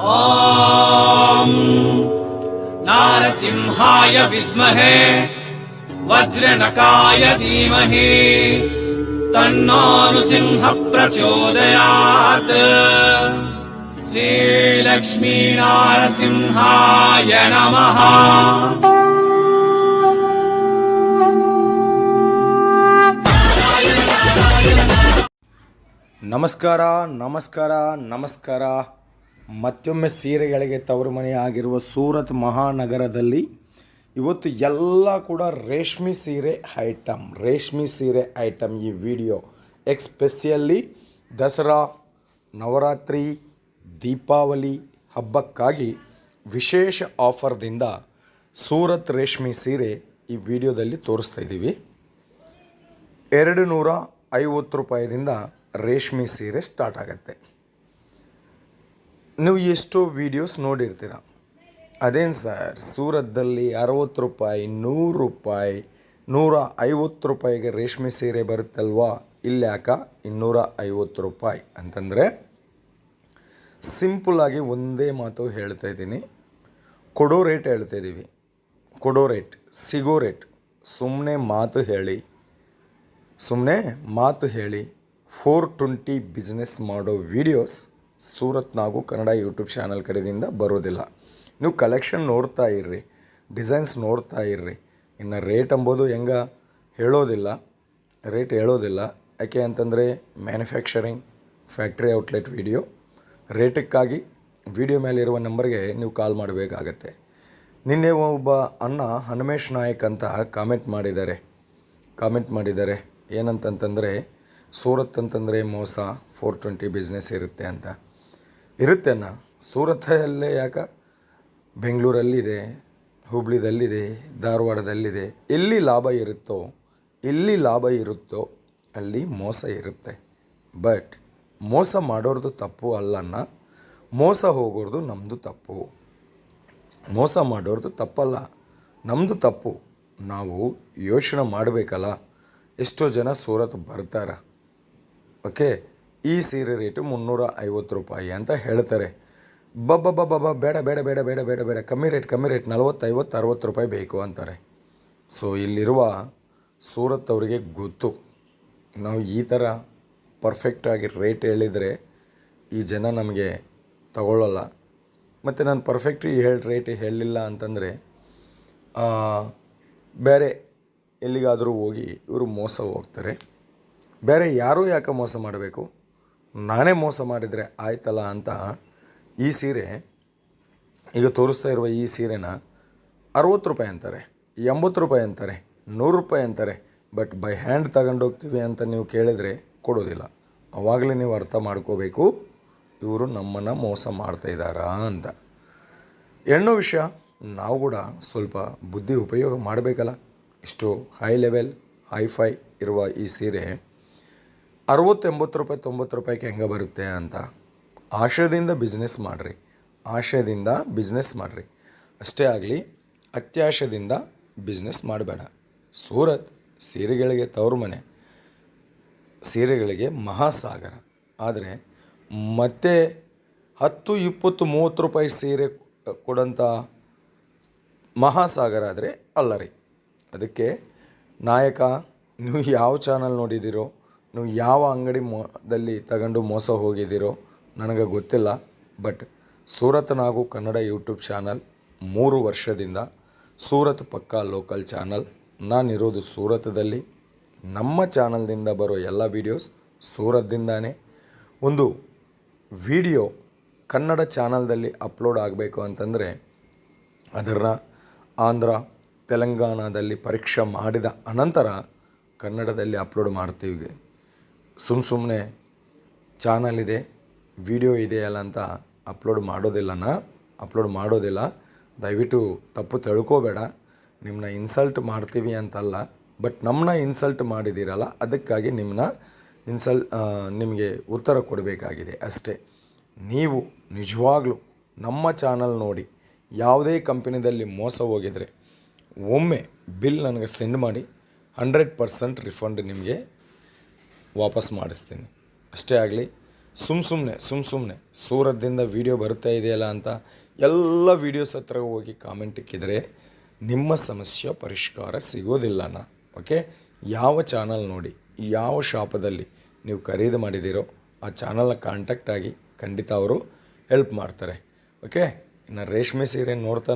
ॐ नारसिंहाय विद्महे वज्रनकाय धीमहि तन्नो नृसिंहः प्रचोदयात्। श्रीलक्ष्मी नारसिंहाय नमः। ನಮಸ್ಕಾರ ನಮಸ್ಕಾರ ನಮಸ್ಕಾರ. ಮತ್ತೊಮ್ಮೆ ಸೀರೆಗಳಿಗೆ ತವರು ಮನೆ ಆಗಿರುವ ಸೂರತ್ ಮಹಾನಗರದಲ್ಲಿ ಇವತ್ತು ಎಲ್ಲ ಕೂಡ ರೇಷ್ಮೆ ಸೀರೆ ಐಟಮ್ ಈ ವಿಡಿಯೋ ಎಕ್ಸ್ಪೆಷಲಿ ದಸರಾ, ನವರಾತ್ರಿ, ದೀಪಾವಳಿ ಹಬ್ಬಕ್ಕಾಗಿ ವಿಶೇಷ ಆಫರ್ದಿಂದ ಸೂರತ್ ರೇಷ್ಮೆ ಸೀರೆ ಈ ವಿಡಿಯೋದಲ್ಲಿ ತೋರಿಸ್ತಾ ಇದ್ದೀವಿ. 250 ರೂಪಾಯಿದಿಂದ ರೇಷ್ಮೆ ಸೀರೆ ಸ್ಟಾರ್ಟ್ ಆಗುತ್ತೆ. ನೀವು ಎಷ್ಟೋ ವೀಡಿಯೋಸ್ ನೋಡಿರ್ತೀರ. ಅದೇನು ಸರ್, ಸೂರತ್ದಲ್ಲಿ 60 ರೂಪಾಯಿ, 100 ರೂಪಾಯಿ, 150 ರೂಪಾಯಿಗೆ ರೇಷ್ಮೆ ಸೀರೆ ಬರುತ್ತಲ್ವಾ, ಇಲ್ಲಿ ಯಾಕ 250 ರೂಪಾಯಿ ಅಂತಂದರೆ ಸಿಂಪಲ್ಲಾಗಿ ಒಂದೇ ಮಾತು ಹೇಳ್ತಾ ಇದ್ದೀನಿ. ಕೊಡೋ ರೇಟ್ ಹೇಳ್ತಾ ಇದ್ದೀವಿ. ಕೊಡೋ ರೇಟ್, ಸಿಗೋ ರೇಟ್. ಸುಮ್ಮನೆ ಮಾತು ಹೇಳಿ 420 ಬಿಸ್ನೆಸ್ ಮಾಡೋ ವೀಡಿಯೋಸ್ ಸೂರತ್ ನಾಗು ಕನ್ನಡ ಯೂಟ್ಯೂಬ್ ಚಾನಲ್ ಕಡೆಯಿಂದ ಬರೋದಿಲ್ಲ. ನೀವು ಕಲೆಕ್ಷನ್ ನೋಡ್ತಾ ಇರ್ರಿ, ಡಿಸೈನ್ಸ್ ನೋಡ್ತಾ ಇರ್ರಿ. ಇನ್ನು ರೇಟ್ ಅಂಬೋದು ಹೇಳೋದಿಲ್ಲ. ಯಾಕೆ ಅಂತಂದರೆ ಮ್ಯಾನುಫ್ಯಾಕ್ಚರಿಂಗ್ ಫ್ಯಾಕ್ಟ್ರಿ ಔಟ್ಲೆಟ್ ವೀಡಿಯೋ. ರೇಟಕ್ಕಾಗಿ ವಿಡಿಯೋ ಮೇಲಿರುವ ನಂಬರ್ಗೆ ನೀವು ಕಾಲ್ ಮಾಡಬೇಕಾಗತ್ತೆ. ನಿನ್ನೆ ಒಬ್ಬ ಅಣ್ಣ ಹನುಮೇಶ್ ನಾಯಕ್ ಅಂತ ಕಾಮೆಂಟ್ ಮಾಡಿದ್ದಾರೆ. ಏನಂತಂತಂದರೆ ಸೂರತ್ ಅಂತಂದರೆ ಮೋಸ, 420 ಬಿಸ್ನೆಸ್ ಇರುತ್ತೆ ಅಂತ. ಇರುತ್ತೆನ್ನ ಸೂರತ್ತಲ್ಲೇ ಯಾಕೆ, ಬೆಂಗಳೂರಲ್ಲಿದೆ, ಹುಬ್ಳಿದಲ್ಲಿದೆ, ಧಾರವಾಡದಲ್ಲಿದೆ. ಎಲ್ಲಿ ಲಾಭ ಇರುತ್ತೋ ಅಲ್ಲಿ ಮೋಸ ಇರುತ್ತೆ. ಬಟ್ ಮೋಸ ಮಾಡೋರ್ದು ತಪ್ಪು ಅಲ್ಲನ್ನ, ಮೋಸ ಹೋಗೋರ್ದು ನಮ್ಮದು ತಪ್ಪು. ಮೋಸ ಮಾಡೋರ್ದು ತಪ್ಪಲ್ಲ, ನಮ್ಮದು ತಪ್ಪು. ನಾವು ಯೋಚನೆ ಮಾಡಬೇಕಲ್ಲ. ಎಷ್ಟೋ ಜನ ಸೂರತ್ ಬರ್ತಾರೆ. ಓಕೆ, ಈ ಸೀರೆ ರೇಟು 350 ರೂಪಾಯಿ ಅಂತ ಹೇಳ್ತಾರೆ. ಬೇಡ, ಕಮ್ಮಿ ರೇಟ್ 40, 50, 60 ರೂಪಾಯಿ ಬೇಕು ಅಂತಾರೆ. ಸೊ ಇಲ್ಲಿರುವ ಸೂರತ್ ಅವರಿಗೆ ಗೊತ್ತು, ನಾವು ಈ ಥರ ಪರ್ಫೆಕ್ಟಾಗಿ ರೇಟ್ ಹೇಳಿದರೆ ಈ ಜನ ನಮಗೆ ತಗೊಳ್ಳಲ್ಲ. ಮತ್ತು ನಾನು ಪರ್ಫೆಕ್ಟ್ ರೇಟ್ ಹೇಳಲಿಲ್ಲ ಅಂತಂದರೆ ಬೇರೆ ಎಲ್ಲಿಗಾದರೂ ಹೋಗಿ ಇವರು ಮೋಸ ಹೋಗ್ತಾರೆ. ಬೇರೆ ಯಾರೂ ಯಾಕೆ ಮೋಸ ಮಾಡಬೇಕು, ನಾನೇ ಮೋಸ ಮಾಡಿದರೆ ಆಯ್ತಲ್ಲ ಅಂತ ಈ ಸೀರೆ, ಈಗ ತೋರಿಸ್ತಾ ಇರುವ ಈ ಸೀರೆನ 60 ರೂಪಾಯಿ ಅಂತಾರೆ, 80 ರೂಪಾಯಿ ಅಂತಾರೆ, 100 ರೂಪಾಯಿ ಅಂತಾರೆ. ಬಟ್ ಬೈ ಹ್ಯಾಂಡ್ ತಗೊಂಡೋಗ್ತೀವಿ ಅಂತ ನೀವು ಕೇಳಿದರೆ ಕೊಡೋದಿಲ್ಲ. ಆವಾಗಲೇ ನೀವು ಅರ್ಥ ಮಾಡ್ಕೋಬೇಕು ಇವರು ನಮ್ಮನ್ನು ಮೋಸ ಮಾಡ್ತಾಯಿದ್ದಾರಾ ಅಂತ. ಎಣ್ಣೋ ವಿಷಯ, ನಾವು ಕೂಡ ಸ್ವಲ್ಪ ಬುದ್ಧಿ ಉಪಯೋಗ ಮಾಡಬೇಕಲ್ಲ. ಇಷ್ಟು ಹೈ ಲೆವೆಲ್, ಹೈಫೈ ಇರುವ ಈ ಸೀರೆ 60, 80 ರೂಪಾಯಿ, 90 ರೂಪಾಯಿಗೆ ಹೆಂಗೆ ಬರುತ್ತೆ ಅಂತ ಆಶಯದಿಂದ ಬಿಸ್ನೆಸ್ ಮಾಡಿರಿ. ಅಷ್ಟೇ ಆಗಲಿ, ಅತ್ಯಾಶದಿಂದ ಬಿಸ್ನೆಸ್ ಮಾಡಬೇಡ. ಸೂರತ್ ಸೀರೆಗಳಿಗೆ ತವರು ಮನೆ, ಸೀರೆಗಳಿಗೆ ಮಹಾಸಾಗರ. ಆದರೆ ಮತ್ತೆ 10, 20, 30 ರೂಪಾಯಿ ಸೀರೆ ಕೊಡೋಂಥ ಮಹಾಸಾಗರ ಆದರೆ ಅಲ್ಲ ರೀ. ಅದಕ್ಕೆ ನಾಯಕ, ನೀವು ಯಾವ ಚಾನಲ್ ನೋಡಿದ್ದೀರೋ, ನೀವು ಯಾವ ಅಂಗಡಿ ತಗೊಂಡು ಮೋಸ ಹೋಗಿದ್ದೀರೋ ನನಗೆ ಗೊತ್ತಿಲ್ಲ. But Surat Nagu Kannada YouTube channel 3 ವರ್ಷದಿಂದ ಸೂರತ್ ಪಕ್ಕಾ ಲೋಕಲ್ ಚಾನಲ್. ನಾನಿರೋದು ಸೂರತದಲ್ಲಿ. ನಮ್ಮ ಚಾನಲ್ದಿಂದ ಬರೋ ಎಲ್ಲ ವೀಡಿಯೋಸ್ ಸೂರತ್ದಿಂದಾನೇ. ಒಂದು ವಿಡಿಯೋ ಕನ್ನಡ ಚಾನಲ್ದಲ್ಲಿ ಅಪ್ಲೋಡ್ ಆಗಬೇಕು ಅಂತಂದರೆ ಅದನ್ನು ಆಂಧ್ರ, ತೆಲಂಗಾಣದಲ್ಲಿ ಪರೀಕ್ಷೆ ಮಾಡಿದ ಅನಂತರ ಕನ್ನಡದಲ್ಲಿ ಅಪ್ಲೋಡ್ ಮಾಡ್ತೀವಿ. ಸುಮ್ಮನೆ ಚಾನಲ್ ಇದೆ, ವಿಡಿಯೋ ಇದೆಯಲ್ಲ ಅಂತ ಅಪ್ಲೋಡ್ ಮಾಡೋದಿಲ್ಲ. ದಯವಿಟ್ಟು ತಪ್ಪು ತಿಳ್ಕೋಬೇಡ. ನಿಮ್ಮನ್ನ ಇನ್ಸಲ್ಟ್ ಮಾಡ್ತೀವಿ ಅಂತಲ್ಲ, ಬಟ್ ನಮ್ಮನ್ನ ಇನ್ಸಲ್ಟ್ ಮಾಡಿದ್ದೀರಲ್ಲ, ಅದಕ್ಕಾಗಿ ನಿಮಗೆ ಉತ್ತರ ಕೊಡಬೇಕಾಗಿದೆ ಅಷ್ಟೇ. ನೀವು ನಿಜವಾಗ್ಲೂ ನಮ್ಮ ಚಾನಲ್ ನೋಡಿ ಯಾವುದೇ ಕಂಪನಿಯಲ್ಲಿ ಮೋಸ ಹೋಗಿದರೆ ಒಮ್ಮೆ ಬಿಲ್ ನನಗೆ ಸೆಂಡ್ ಮಾಡಿ 100% ರಿಫಂಡ್ ನಿಮಗೆ ವಾಪಸ್ ಮಾಡಿಸ್ತೀನಿ. ಅಷ್ಟೇ ಆಗಲಿ. ಸುಮ್ಮನೆ ಸೂರತ್ದಿಂದ ವೀಡಿಯೋ ಬರ್ತಾ ಇದೆಯಲ್ಲ ಅಂತ ಎಲ್ಲ ವೀಡಿಯೋಸ್ ಹತ್ರ ಹೋಗಿ ಕಾಮೆಂಟ್ ಇಕ್ಕಿದರೆ ನಿಮ್ಮ ಸಮಸ್ಯೆ ಪರಿಷ್ಕಾರ ಸಿಗೋದಿಲ್ಲಣ್ಣ. ಓಕೆ, ಯಾವ ಚಾನಲ್ ನೋಡಿ ಯಾವ ಶಾಪದಲ್ಲಿ ನೀವು ಖರೀದಿ ಮಾಡಿದ್ದೀರೋ ಆ ಚಾನಲ್ನ ಕಾಂಟ್ಯಾಕ್ಟ್ ಆಗಿ ಖಂಡಿತ ಅವರು ಹೆಲ್ಪ್ ಮಾಡ್ತಾರೆ. ಓಕೆ, ಇನ್ನು ರೇಷ್ಮೆ ಸೀರೆ ನೋಡ್ತಾ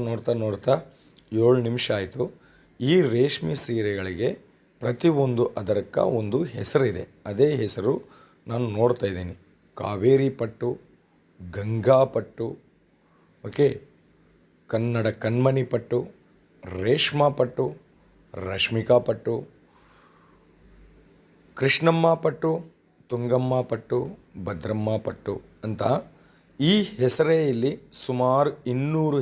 7 ನಿಮಿಷ ಆಯಿತು. ಈ ರೇಷ್ಮೆ ಸೀರೆಗಳಿಗೆ ಪ್ರತಿಯೊಂದು ಅದಕ್ಕ ಒಂದು ಹೆಸರಿದೆ. ಅದೇ ಹೆಸರು ನಾನು ನೋಡ್ತಾ ಇದ್ದೀನಿ. ಕಾವೇರಿ ಪಟ್ಟು, ಗಂಗಾ ಪಟ್ಟು, ಓಕೆ, ಕನ್ನಡ ಕಣ್ಮಣಿ ಪಟ್ಟು, ರೇಷ್ಮಾ ಪಟ್ಟು, ರಶ್ಮಿಕಾ ಪಟ್ಟು, ಕೃಷ್ಣಮ್ಮ ಪಟ್ಟು, ತುಂಗಮ್ಮ ಪಟ್ಟು, ಭದ್ರಮ್ಮ ಪಟ್ಟು ಅಂತ ಈ ಹೆಸರೇ ಇಲ್ಲಿ ಸುಮಾರು 200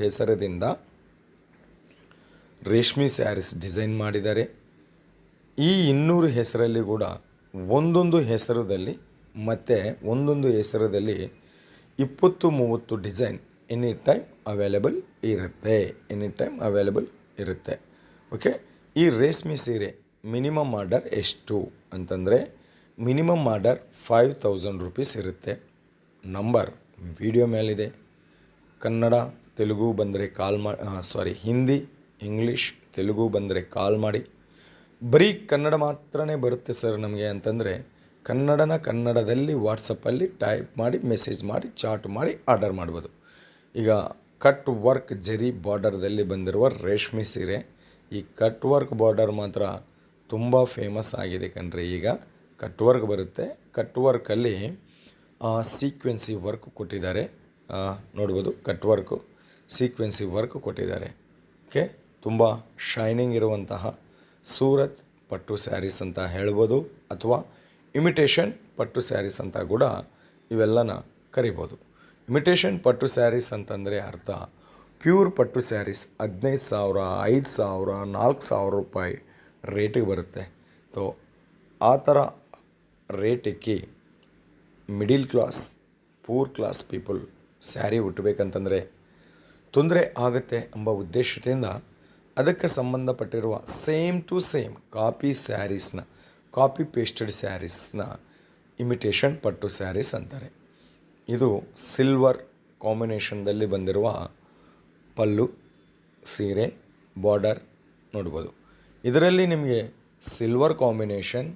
ಹೆಸರದಿಂದ ರೇಷ್ಮೆ ಸ್ಯಾರೀಸ್ ಡಿಸೈನ್ ಮಾಡಿದ್ದಾರೆ. ಈ 200 ಹೆಸರಲ್ಲಿ ಕೂಡ ಒಂದೊಂದು ಹೆಸರದಲ್ಲಿ 20-30 ಡಿಸೈನ್ ಎನಿ ಟೈಮ್ ಅವೈಲೇಬಲ್ ಇರುತ್ತೆ. ಓಕೆ, ಈ ರೇಷ್ಮೆ ಸೀರೆ ಮಿನಿಮಮ್ ಆರ್ಡರ್ ಎಷ್ಟು ಅಂತಂದರೆ ಮಿನಿಮಮ್ ಆರ್ಡರ್ 5000 ರೂಪೀಸ್ ಇರುತ್ತೆ. ನಂಬರ್ ವಿಡಿಯೋ ಮೇಲಿದೆ. ಕನ್ನಡ ತೆಲುಗು ಬಂದರೆ ಹಿಂದಿ ಇಂಗ್ಲೀಷ್ ತೆಲುಗು ಬಂದರೆ ಕಾಲ್ ಮಾಡಿ. ಬರೀ ಕನ್ನಡ ಮಾತ್ರನೇ ಬರುತ್ತೆ ಸರ್ ನಮಗೆ ಅಂತಂದರೆ ಕನ್ನಡದಲ್ಲಿ ವಾಟ್ಸಪ್ಪಲ್ಲಿ ಟೈಪ್ ಮಾಡಿ ಮೆಸೇಜ್ ಮಾಡಿ ಚಾಟ್ ಮಾಡಿ ಆರ್ಡರ್ ಮಾಡ್ಬೋದು. ಈಗ ಕಟ್ ವರ್ಕ್ ಜರಿ ಬಾರ್ಡರ್ದಲ್ಲಿ ಬಂದಿರುವ ರೇಷ್ಮೆ ಸೀರೆ, ಈ ಕಟ್ ವರ್ಕ್ ಬಾರ್ಡರ್ ಮಾತ್ರ ತುಂಬ ಫೇಮಸ್ ಆಗಿದೆ ಕಣ್ರಿ. ಈಗ ಕಟ್ ವರ್ಕ್ ಬರುತ್ತೆ. ಕಟ್ ವರ್ಕಲ್ಲಿ ಸೀಕ್ವೆನ್ಸಿ ವರ್ಕ್ ಕೊಟ್ಟಿದ್ದಾರೆ, ನೋಡ್ಬೋದು. ಕಟ್ ವರ್ಕು ಸೀಕ್ವೆನ್ಸಿ ವರ್ಕ್ ಕೊಟ್ಟಿದ್ದಾರೆ. ಓಕೆ, ತುಂಬ ಶೈನಿಂಗ್ ಇರುವಂತಹ ಸೂರತ್ ಪಟ್ಟು ಸ್ಯಾರೀಸ್ ಅಂತ ಹೇಳ್ಬೋದು, ಅಥವಾ ಇಮಿಟೇಷನ್ ಪಟ್ಟು ಸ್ಯಾರೀಸ್ ಅಂತ ಕೂಡ ಇವೆಲ್ಲನ ಕರಿಬೋದು. ಇಮಿಟೇಷನ್ ಪಟ್ಟು ಸ್ಯಾರೀಸ್ ಅಂತಂದರೆ ಅರ್ಥ ಪ್ಯೂರ್ ಪಟ್ಟು ಸ್ಯಾರೀಸ್ 15,000, 5,000, 4,000 ರೂಪಾಯಿ ರೇಟಿಗೆ ಬರುತ್ತೆ. ಸೊ ಆ ಥರ ರೇಟಿಗೆ middle class poor class people sari ಉಟ್ಟಬೇಕಂತಂದರೆ ತೊಂದರೆ ಆಗುತ್ತೆ ಎಂಬ ಉದ್ದೇಶದಿಂದ ಅದಕ್ಕೆ ಸಂಬಂಧಪಟ್ಟಿರುವ same to same copy pasted ಸ್ಯಾರೀಸ್ನ ಇಮಿಟೇಷನ್ ಪಟ್ಟು ಸ್ಯಾರೀಸ್ ಅಂತಾರೆ. ಇದು ಸಿಲ್ವರ್ ಕಾಂಬಿನೇಷನ್ದಲ್ಲಿ ಬಂದಿರುವ ಪಲ್ಲು, ಸೀರೆ, ಬಾರ್ಡರ್ ನೋಡ್ಬೋದು. ಇದರಲ್ಲಿ ನಿಮಗೆ silver combination,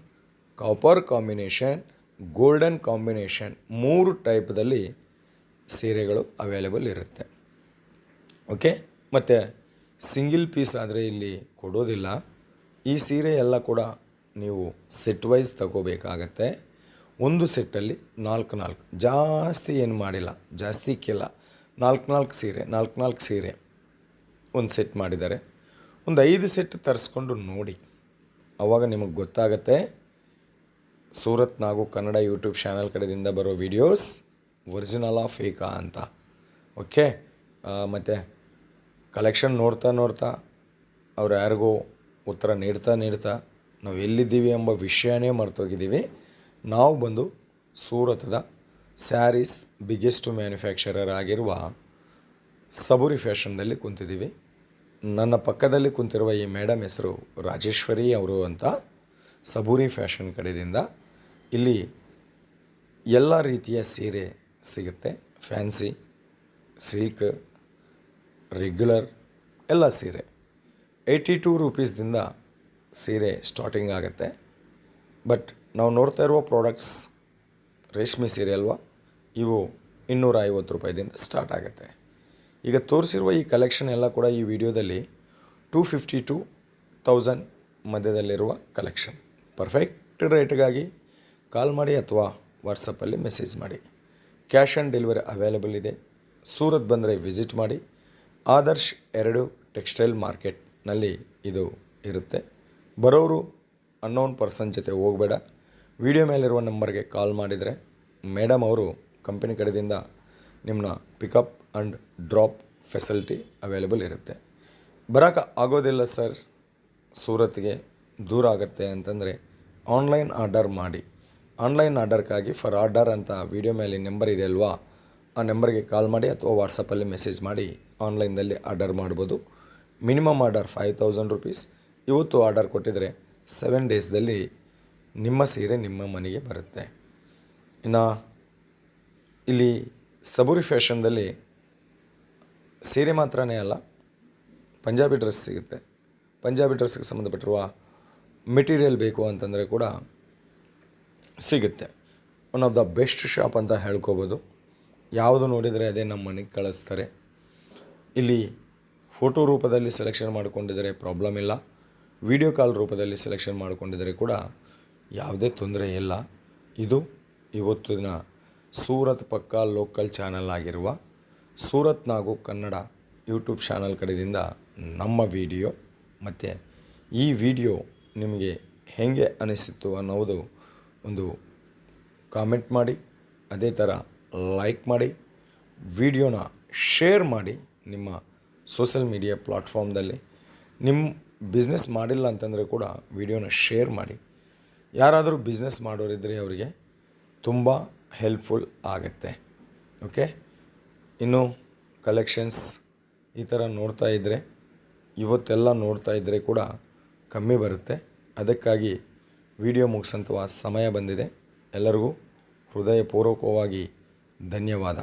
copper combination, golden combination 3 ಟೈಪ್ದಲ್ಲಿ ಸೀರೆಗಳು ಅವೈಲೇಬಲ್ ಇರುತ್ತೆ. ಓಕೆ, ಮತ್ತು ಸಿಂಗಿಲ್ ಪೀಸ್ ಆದರೆ ಇಲ್ಲಿ ಕೊಡೋದಿಲ್ಲ. ಈ ಸೀರೆ ಎಲ್ಲ ಕೂಡ ನೀವು ಸೆಟ್ ವೈಸ್ ತಗೋಬೇಕಾಗತ್ತೆ. ಒಂದು ಸೆಟ್ಟಲ್ಲಿ 4 ಜಾಸ್ತಿ ಏನು ಮಾಡಿಲ್ಲ, ಜಾಸ್ತಿ ಕೆಲ 4 ಸೀರೆ ಒಂದು ಸೆಟ್ ಮಾಡಿದ್ದಾರೆ. ಒಂದು 5 ಸೆಟ್ ತರಿಸ್ಕೊಂಡು ನೋಡಿ, ಆವಾಗ ನಿಮಗೆ ಗೊತ್ತಾಗತ್ತೆ ಸೂರತ್ ನಾಗು ಕನ್ನಡ ಯೂಟ್ಯೂಬ್ ಚಾನಲ್ ಕಡೆಯಿಂದ ಬರೋ ವೀಡಿಯೋಸ್ ಒರಿಜಿನಲಾ ಫೇಕಾ ಅಂತ. ಓಕೆ, ಮತ್ತು ಕಲೆಕ್ಷನ್ ನೋಡ್ತಾ ಅವ್ರು ಯಾರಿಗೂ ಉತ್ತರ ನೀಡ್ತಾ ನಾವು ಎಲ್ಲಿದ್ದೀವಿ ಎಂಬ ವಿಷಯನೇ ಮರ್ತೋಗಿದ್ದೀವಿ. ನಾವು ಬಂದು ಸೂರತದ ಸ್ಯಾರೀಸ್ ಬಿಗ್ಗೆಸ್ಟ್ ಮ್ಯಾನುಫ್ಯಾಕ್ಚರರ್ ಆಗಿರುವ ಸಬೂರಿ ಫ್ಯಾಷನ್ದಲ್ಲಿ ಕುಂತಿದ್ದೀವಿ. ನನ್ನ ಪಕ್ಕದಲ್ಲಿ ಕುಂತಿರುವ ಈ ಮೇಡಮ್ ಹೆಸರು ರಾಜೇಶ್ವರಿ ಅವರು ಅಂತ. ಸಬೂರಿ ಫ್ಯಾಷನ್ ಕಡೆಯಿಂದ ಇಲ್ಲಿ ಎಲ್ಲ ರೀತಿಯ ಸೀರೆ ಸಿಗುತ್ತೆ. ಫ್ಯಾನ್ಸಿ, ಸಿಲ್ಕ್, ರೆಗ್ಯುಲರ್ ಎಲ್ಲ ಸೀರೆ 82 ರೂಪೀಸ್ದಿಂದ ಸೀರೆ ಸ್ಟಾರ್ಟಿಂಗ್ ಆಗುತ್ತೆ. ಬಟ್ ನಾವು ನೋಡ್ತಾ ಇರುವ ಪ್ರಾಡಕ್ಟ್ಸ್ ರೇಷ್ಮೆ ಸೀರೆ ಅಲ್ವಾ, ಇವು 250 ರೂಪಾಯಿದಿಂದ ಸ್ಟಾರ್ಟ್ ಆಗುತ್ತೆ. ಈಗ ತೋರಿಸಿರುವ ಈ ಕಲೆಕ್ಷನ್ ಎಲ್ಲ ಕೂಡ ಈ ವಿಡಿಯೋದಲ್ಲಿ 250 to 1000 ಮಧ್ಯದಲ್ಲಿರುವ ಕಲೆಕ್ಷನ್. ಪರ್ಫೆಕ್ಟ್ ರೇಟ್ಗಾಗಿ ಕಾಲ್ ಮಾಡಿ ಅಥವಾ ವಾಟ್ಸಪ್ಪಲ್ಲಿ ಮೆಸೇಜ್ ಮಾಡಿ. ಕ್ಯಾಶ್ ಆನ್ ಡೆಲಿವರಿ ಅವೈಲೇಬಲ್ ಇದೆ. ಸೂರತ್ ಬಂದರೆ ವಿಸಿಟ್ ಮಾಡಿ. ಆದರ್ಶ್ 2 ಟೆಕ್ಸ್ಟೈಲ್ ಮಾರ್ಕೆಟ್ನಲ್ಲಿ ಇದು ಇರುತ್ತೆ. ಬರೋರು ಅನ್ನೋನ್ ಪರ್ಸನ್ ಜೊತೆ ಹೋಗಬೇಡ. ವಿಡಿಯೋ ಮೇಲಿರುವ ನಂಬರ್ಗೆ ಕಾಲ್ ಮಾಡಿದರೆ ಮೇಡಮ್ ಅವರು ಕಂಪನಿ ಕಡೆಯಿಂದ ನಿಮ್ಮನ್ನ pickup and drop facility available ಇರುತ್ತೆ. ಬರೋಕ್ಕೆ ಆಗೋದಿಲ್ಲ ಸರ್, ಸೂರತ್ಗೆ ದೂರ ಆಗುತ್ತೆ ಅಂತಂದರೆ ಆನ್ಲೈನ್ ಆರ್ಡರ್ ಮಾಡಿ. ಆನ್ಲೈನ್ ಆರ್ಡರ್ಗಾಗಿ ಫಾರ್ ಆರ್ಡರ್ ಅಂತ ವಿಡಿಯೋ ಮೇಲೆ ನಂಬರ್ ಇದೆ ಅಲ್ವಾ, ಆ ನಂಬರ್ಗೆ ಕಾಲ್ ಮಾಡಿ ಅಥವಾ ವಾಟ್ಸಪ್ಪಲ್ಲಿ ಮೆಸೇಜ್ ಮಾಡಿ ಆನ್ಲೈನ್ದಲ್ಲಿ ಆರ್ಡರ್ ಮಾಡ್ಬೋದು. Minimum order 5000 rupees. ಇವತ್ತು ಆರ್ಡರ್ ಕೊಟ್ಟಿದ್ರೆ 7 ಡೇಸ್ದಲ್ಲಿ ನಿಮ್ಮ ಸೀರೆ ನಿಮ್ಮ ಮನೆಗೆ ಬರುತ್ತೆ. ಇನ್ನು ಇಲ್ಲಿ ಸಬೂರಿ ಫ್ಯಾಷನ್ದಲ್ಲಿ ಸೀರೆ ಮಾತ್ರನೇ ಅಲ್ಲ, ಪಂಜಾಬಿ ಡ್ರೆಸ್ ಸಿಗುತ್ತೆ. ಪಂಜಾಬಿ ಡ್ರೆಸ್ಗೆ ಸಂಬಂಧಪಟ್ಟಿರುವ ಮೆಟೀರಿಯಲ್ ಬೇಕು ಅಂತಂದರೆ ಕೂಡ ಸಿಗುತ್ತೆ. One of the best shop ಅಂತ ಹೇಳ್ಕೋಬೋದು. ಯಾವುದು ನೋಡಿದರೆ ಅದೇ ನಮ್ಮ ಮನೆಗೆ ಕಳಿಸ್ತಾರೆ. ಇಲ್ಲಿ ಫೋಟೋ ರೂಪದಲ್ಲಿ ಸೆಲೆಕ್ಷನ್ ಮಾಡಿಕೊಂಡಿದ್ದರೆ ಪ್ರಾಬ್ಲಮ್ ಇಲ್ಲ, ವಿಡಿಯೋ ಕಾಲ್ ರೂಪದಲ್ಲಿ ಸೆಲೆಕ್ಷನ್ ಮಾಡಿಕೊಂಡಿದ್ದರೆ ಕೂಡ ಯಾವುದೇ ತೊಂದರೆ ಇಲ್ಲ. ಇದು ಇವತ್ತಿನ ಸೂರತ್ ಪಕ್ಕಾ ಲೋಕಲ್ ಚಾನಲ್ ಆಗಿರುವ ಸೂರತ್ ನಾಗು ಕನ್ನಡ ಯೂಟ್ಯೂಬ್ ಚಾನಲ್ ಕಡೆಯಿಂದ ನಮ್ಮ ವಿಡಿಯೋ. ಮತ್ತು ಈ ವಿಡಿಯೋ ನಿಮಗೆ ಹೇಗೆ ಅನಿಸಿತ್ತು ಅನ್ನೋದು ಒಂದು ಕಾಮೆಂಟ್ ಮಾಡಿ, ಅದೇ ಥರ ಲೈಕ್ ಮಾಡಿ, ವಿಡಿಯೋನ ಶೇರ್ ಮಾಡಿ. ನಿಮ್ಮ ಸೋಷಲ್ ಮೀಡಿಯಾ ಪ್ಲಾಟ್ಫಾರ್ಮ್ದಲ್ಲಿ ನಿಮ್ಮ ಬಿಸ್ನೆಸ್ ಮಾಡಿಲ್ಲ ಅಂತಂದರೆ ಕೂಡ ವಿಡಿಯೋನ ಶೇರ್ ಮಾಡಿ. ಯಾರಾದರೂ ಬಿಸ್ನೆಸ್ ಮಾಡೋರಿದ್ದರೆ ಅವರಿಗೆ ತುಂಬ ಹೆಲ್ಪ್ಫುಲ್ ಆಗುತ್ತೆ. ಓಕೆ, ಇನ್ನು ಕಲೆಕ್ಷನ್ಸ್ ಈ ಥರ ನೋಡ್ತಾ ಇದ್ದರೆ, ಇವತ್ತೆಲ್ಲ ನೋಡ್ತಾ ಇದ್ದರೆ ಕೂಡ ಕಮ್ಮಿ ಬರುತ್ತೆ. ಅದಕ್ಕಾಗಿ ವಿಡಿಯೋ ಮುಗಿಸಂತಹ ಸಮಯ ಬಂದಿದೆ. ಎಲ್ಲರಿಗೂ ಹೃದಯಪೂರ್ವಕವಾಗಿ ಧನ್ಯವಾದ.